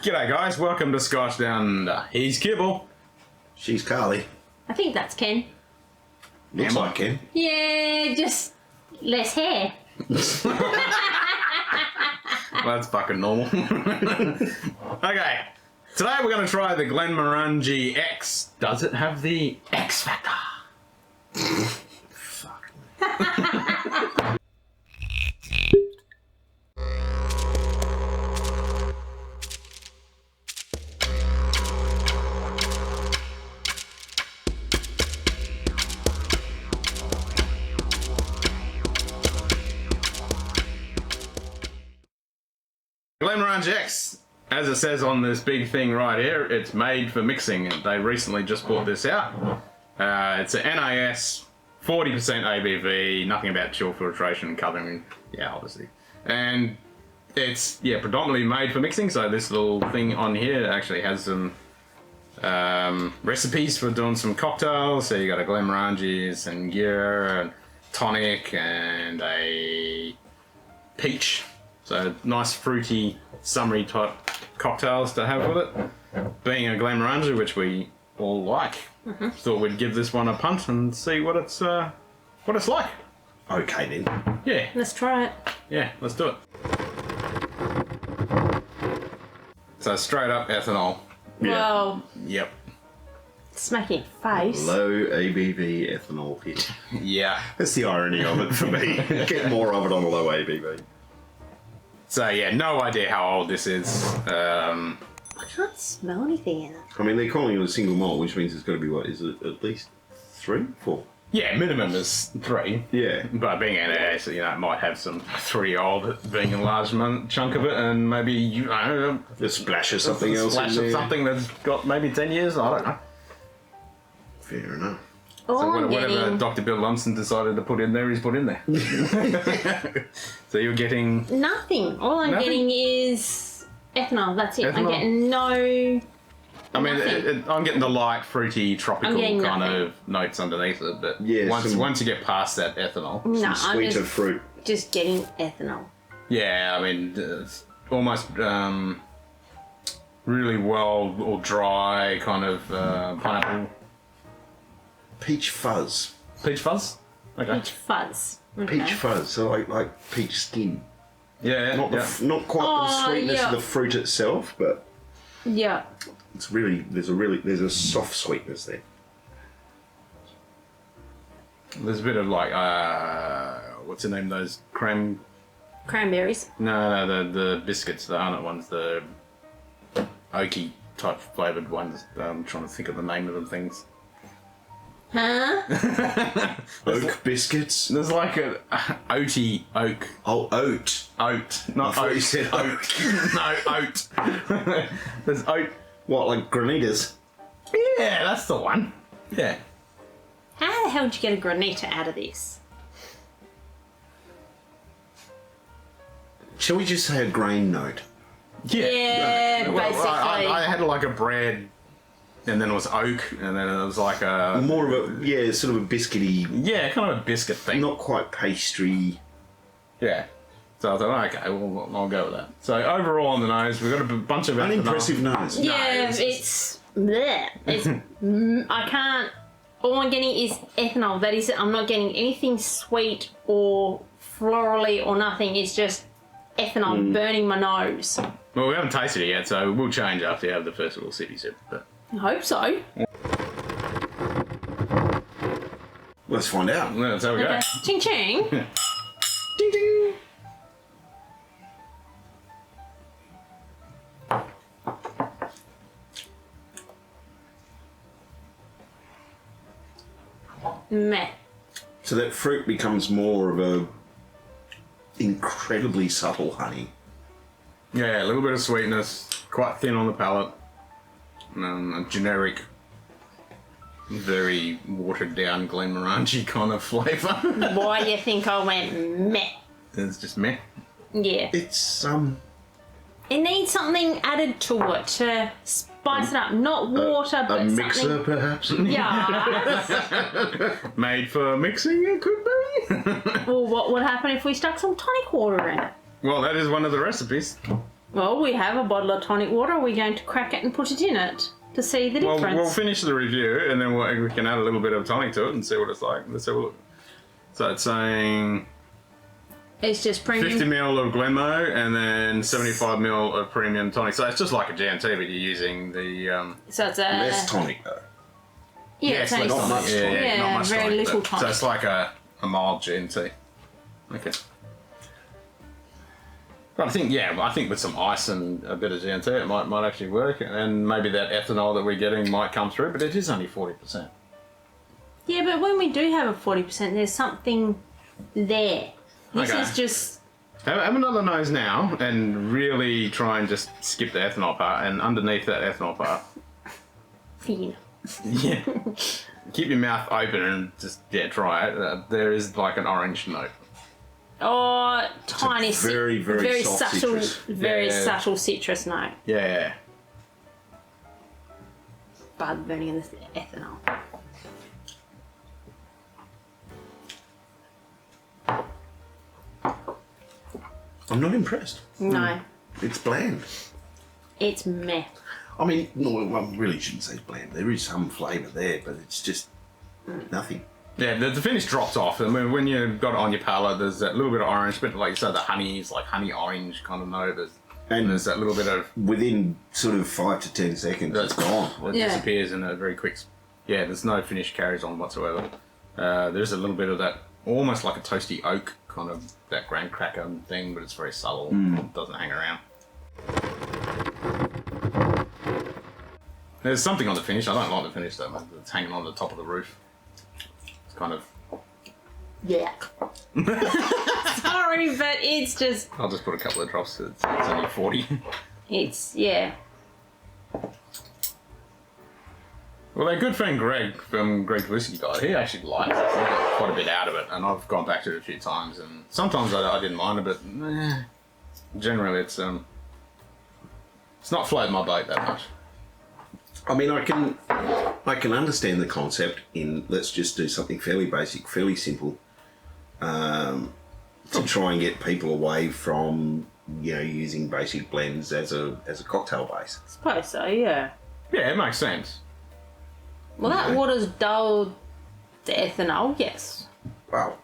G'day guys, welcome to Scotch Down Under. He's Kibble. She's Carly. I think that's Ken. Looks like Ken. Yeah, just less hair. Well, that's fucking normal. Okay, today we're going to try the Glenmorangie X. Does it have the X factor? Fuck. Glemorangie X, as it says on this big thing right here, it's made for mixing, and they recently just brought this out. It's an NAS, 40% ABV, nothing about chill filtration, colouring, yeah, obviously. And it's, yeah, predominantly made for mixing, so this little thing on here actually has some recipes for doing some cocktails. So you got a Glemorangie, Sangria, and tonic, and a peach. So nice fruity, summery type cocktails to have with it. Being a Glemorangie, which we all like, thought we'd give this one a punt and see what it's like. Okay then. Yeah, Let's try it. yeah, let's do it. So straight up ethanol. Well, Yep. smacking face. Low ABV ethanol pit. Yeah. That's the irony of it for me. Get more of it on a low ABV. So yeah, no idea how old this is. I can't smell anything in it. I mean, they're calling it a single malt, which means it's got to be, what, is it at least 3, 4? Yeah, minimum is 3. Yeah. But being NAS, you know, it might have some 3-year-old being a large chunk of it, and maybe, you know, A splash of something a else splash in of there. something that's got maybe 10 years, I don't know. Fair enough. All So I'm whatever getting... Dr. Bill Lumsden decided to put in there, he's put in there. So you're getting... Nothing. All I'm Nothing? getting is ethanol. That's it. I'm Ethanol? getting no... I mean, Nothing. I'm getting the light, fruity, tropical getting kind nothing. of notes underneath it, but Yeah, once you get past that ethanol... No, I'm Sweeter just, fruit. just getting ethanol. Yeah, I mean, it's almost really well or dry kind of pineapple. Peach fuzz. Peach fuzz? Okay. Peach fuzz. Okay. Peach fuzz, so like peach skin. Yeah, Not yeah. not quite the Oh, sweetness yeah. of the fruit itself, but Yeah. it's really there's a soft sweetness there. There's a bit of like, what's the name of those Cranberries. No, the biscuits, the Arnott ones, the oaky type flavoured ones. I'm trying to think of the name of the things. Huh? Oak biscuits. There's like a oaty oak. Oh, oat. Oat, I not thought oat. you said oak. No, oat. There's oat. What, like granitas? Yeah, that's the one. Yeah. How the hell did you get a granita out of this? Shall we just say a grain note? Yeah, Well, basically. I had like a bread, and then it was oak, and then it was like a... More of a, yeah, sort of a biscuity, Yeah, kind of a biscuit thing. not quite pastry. Yeah. So I thought, okay, well, I'll go with that. So overall on the nose, we've got a bunch of... Unimpressive nose. Yeah, it's- it's bleh. It's I can't. All I'm getting is ethanol. That is it. I'm not getting anything sweet or florally or nothing. It's just ethanol burning my nose. Well, we haven't tasted it yet, so we'll change after you have the first little sippy sip. But I hope so. Let's find out. yeah, that's how we go. Okay. Ching ching. Ding ding. Meh. So that fruit becomes more of a incredibly subtle honey. Yeah, a little bit of sweetness, quite thin on the palate. A generic, very watered down Glemorangie kind of flavour. Why do you think I went meh? It's just meh. Yeah. It's It needs something added to it to spice it up. Not water, but a something. mixer, perhaps. Yeah. Made for mixing, it could be. Well, what would happen if we stuck some tonic water in it? Well, that is one of the recipes. Well, we have a bottle of tonic water. Are we going to crack it and put it in it to see the difference? We'll finish the review and then we can add a little bit of tonic to it and see what it's like. Let's have a look. So it's saying It's just premium. 50 ml of Glenmo and then 75 ml of premium tonic. So it's just like a GNT, but you're using the... So it's a... Less tonic though. Yeah, yes, it's only not much tonic. Yeah, not much very tonic, little but- tonic. So it's like a mild GNT. Okay. But I think with some ice and a bit of GNT, it might actually work, and maybe that ethanol that we're getting might come through, but it is only 40%. Yeah, but when we do have a 40%, there's something there. This Okay. is just... Have another nose now, and really try and just skip the ethanol part, and underneath that ethanol part, Fiend. yeah, keep your mouth open and just try it. There is like an orange note. Oh, tiny, very, very soft subtle, citrus. very Yeah. subtle citrus note. Yeah. By the burning of the ethanol. I'm not impressed. No, It's bland. it's meh. I mean, no, I really shouldn't say bland. There is some flavour there, but it's just nothing. Yeah, the finish drops off, and when you've got it on your palate, there's that little bit of orange, but like you said, the honey is like honey orange kind of note. And there's that little bit of Within sort of 5 to 10 seconds, it's gone. It Yeah. disappears in a very quick. Yeah, there's no finish carries on whatsoever. There's a little bit of that, almost like a toasty oak kind of that graham cracker thing, but it's very subtle. It doesn't hang around. There's something on the finish. I don't like the finish though. It's hanging on the top of the roof. It's kind of. Yeah. Sorry, but it's just... I'll just put a couple of drops. It's only 40. It's, yeah. Well, our good friend Greg from Greg's Whisky Guide, he actually likes it. He got quite a bit out of it, and I've gone back to it a few times, and sometimes I didn't mind it, but generally it's not floating my boat that much. I mean, I can understand the concept in let's just do something fairly basic, fairly simple, to try and get people away from using basic blends as a cocktail base. I suppose so, yeah. Yeah, it makes sense. Well, that Okay. water's dulled the ethanol, yes. Wow,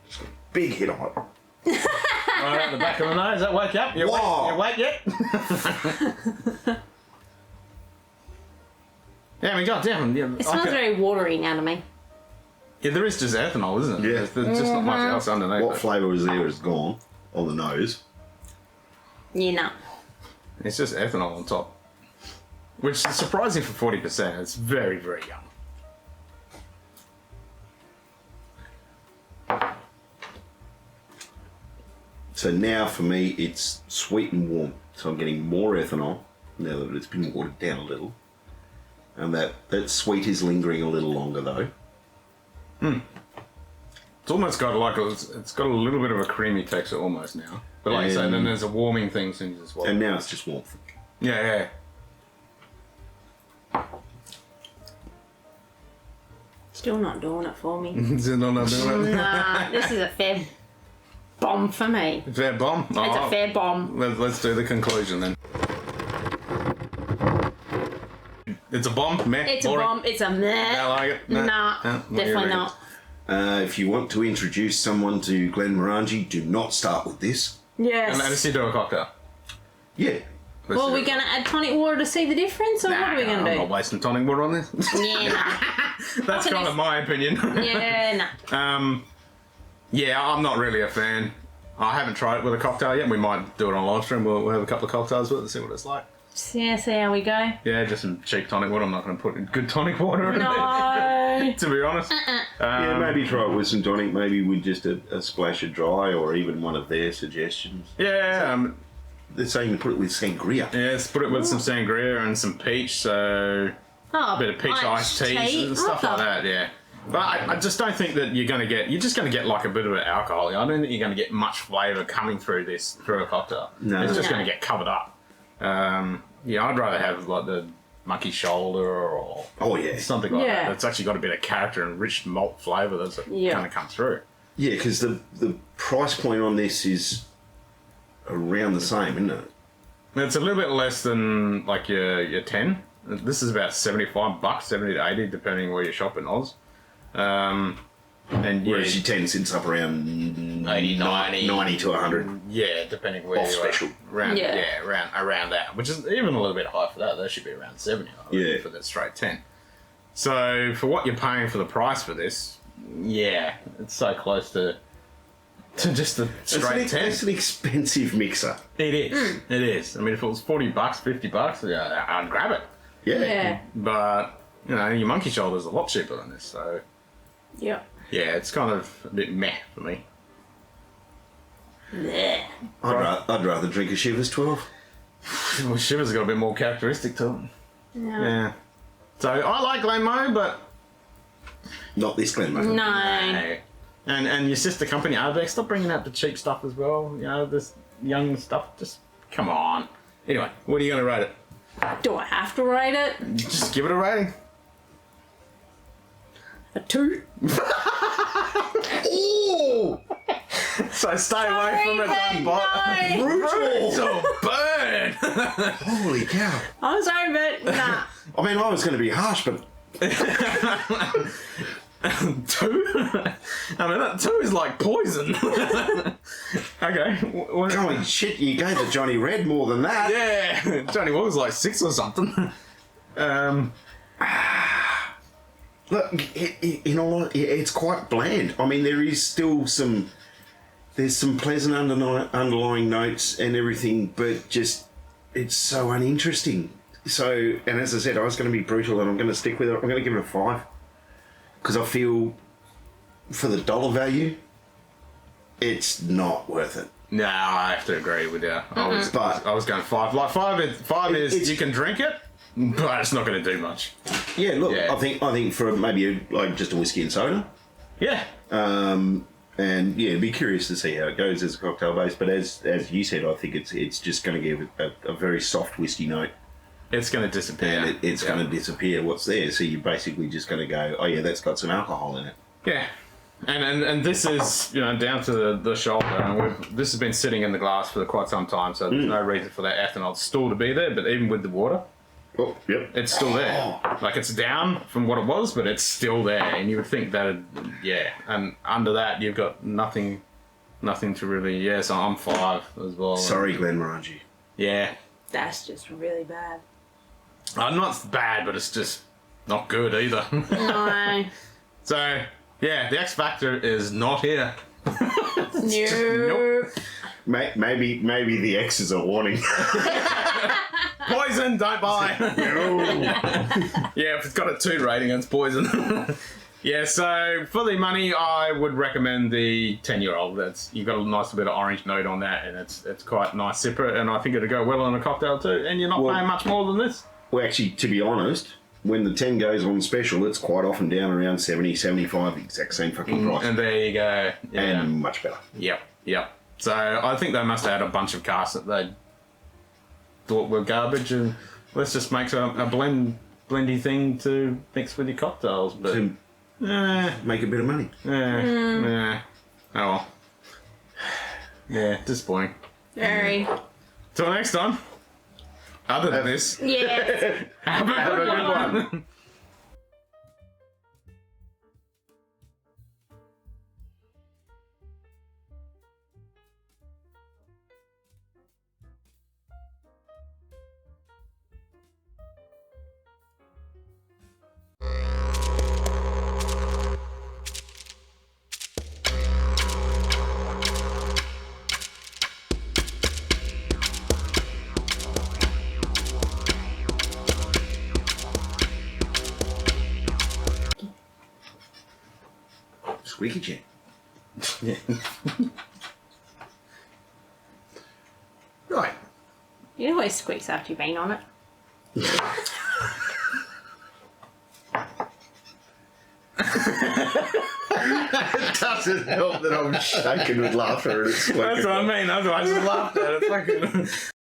just a big hit on it. Right at the back of the nose, that woke you up? You Whoa. awake yet? Yeah, I mean, goddamn. Yeah, It smells very watery now to me. yeah, there is just ethanol, isn't it? Yeah. There's just not much else underneath. What it. flavour is there is gone on the nose. You know. It's just ethanol on top. Which is surprising for 40%. It's very, very young. So now for me, it's sweet and warm. So I'm getting more ethanol now that it's been watered down a little. And that sweet is lingering a little longer though. It's almost got like it's got a little bit of a creamy texture almost now. But like I say, then there's a warming thing as soon as you swallow. And now it's just warmth. Yeah. Still not doing it for me. Is it not doing it? Nah, this is a fair bomb for me. Fair bomb? It's a fair bomb. Let's do the conclusion then. It's a bomb? Meh? It's a boring? bomb. It's a meh. I like it? Nah, definitely not. If you want to introduce someone to Glenmorangie, do not start with this. Yes. Unless you do a cocktail. Yeah. Well, we're going to add tonic water to see the difference, or what are we going I'm to not do? wasting tonic water on this. Yeah, nah. That's kind of my opinion. Yeah, nah. Yeah, I'm not really a fan. I haven't tried it with a cocktail yet. We might do it on live stream. We'll have a couple of cocktails with it and see what it's like. Yeah, see how we go. Yeah, just some cheap tonic water. I'm not going to put in good tonic water in there, No. to be honest. Yeah, maybe try it with some tonic, maybe with just a splash of dry or even one of their suggestions. Yeah, They're saying to put it with sangria. yeah, let's put it with some sangria and some peach, so Oh, a bit of peach iced teas and stuff like that, yeah. But I just don't think that you're just going to get like a bit of an alcohol. I don't think you're going to get much flavour coming through a cocktail. No. It's just No. going to get covered up. Yeah, I'd rather have like the monkey shoulder or Oh, yeah. something like Yeah. that. That's actually got a bit of character and rich malt flavour that's Yeah. going to come through. Yeah, because the price point on this is around the same, isn't it? It's a little bit less than like your 10. This is about $75, 70 to 80, depending where you shop in Oz. And Whereas your 10 cents up around 80, 90 to 100. Yeah, depending where Off you special. are. Around, around that, which is even a little bit high for that. That should be around 70, I reckon, for that straight 10. So for what you're paying for the price for this, it's so close to just the straight 10. It's an expensive mixer. It is. It is. I mean, if it was $40, $50, I'd grab it. Yeah. But your monkey shoulder's a lot cheaper than this, so Yeah. it's kind of a bit meh for me. Yeah. I'd rather drink a Shivers 12. Well, Shiver's got a bit more characteristic to it. Yeah. So I like Glenmo, but Not this Glenmorangie. No. And your sister company Arbeck, stop bringing out the cheap stuff as well. This young stuff. Just come on. Anyway, what are you going to rate it? Do I have to rate it? Just give it a rating. A 2. Ooh! So stay away from it. Sorry, Don't Brutal! burn. Holy cow. I was over it. Nah. I mean, I was going to be harsh, but 2? I mean, that 2 is like poison. Okay. holy shit, you gave the Johnny Red more than that. Yeah, Johnny Walker's like 6 or something. Look, it's quite bland. I mean, there is still there's some pleasant underlying notes and everything, but just, it's so uninteresting. So, and as I said, I was going to be brutal and I'm going to stick with it. I'm going to give it a 5. Because I feel, for the dollar value, it's not worth it. No, I have to agree with you. I was going 5. Like 5 is you can drink it, but it's not going to do much. Yeah, look, Yeah. I think for maybe like just a whiskey and soda. Yeah. And yeah, be curious to see how it goes as a cocktail base. But as you said, I think it's just going to give a very soft whiskey note. It's going to disappear. And it's going to disappear what's there. So you're basically just going to go, oh yeah, that's got some alcohol in it. Yeah. And this is, down to the shoulder. And this has been sitting in the glass for quite some time, so there's no reason for that ethanol still to be there. But even with the water, Oh, yep. it's still there. Like, it's down from what it was, but it's still there. And you would think that, And under that, you've got nothing to really, so I'm 5 as well. Sorry, Glenmorangie. Yeah. That's just really bad. Not bad, but it's just not good either. No. So, the X Factor is not here. Nope. Maybe the X is a warning. Poison, don't buy. Yeah, if it's got a 2 rating, it's poison. So for the money, I would recommend the 10-year-old. You've got a nice bit of orange note on that, and it's quite a nice sipper, and I think it'll go well in a cocktail too. And you're not paying much more than this. Well, actually, to be honest, when the 10 goes on special, it's quite often down around 70, 75, exact same fucking price. And there you go. Yeah. And much better. Yep. So I think they must have had a bunch of casks that they thought were garbage, and let's just make a blendy thing to mix with your cocktails. But To make a bit of money. Oh well. Yeah, disappointing. Very. Till next time. Other than this, Yeah. have a good one. Squeaky chair. Right. It always squeaks after you've been on it. It doesn't help that I'm shaking with laughter and it's squeaking. That's what I mean. That's why I just laughed at it. It's fucking.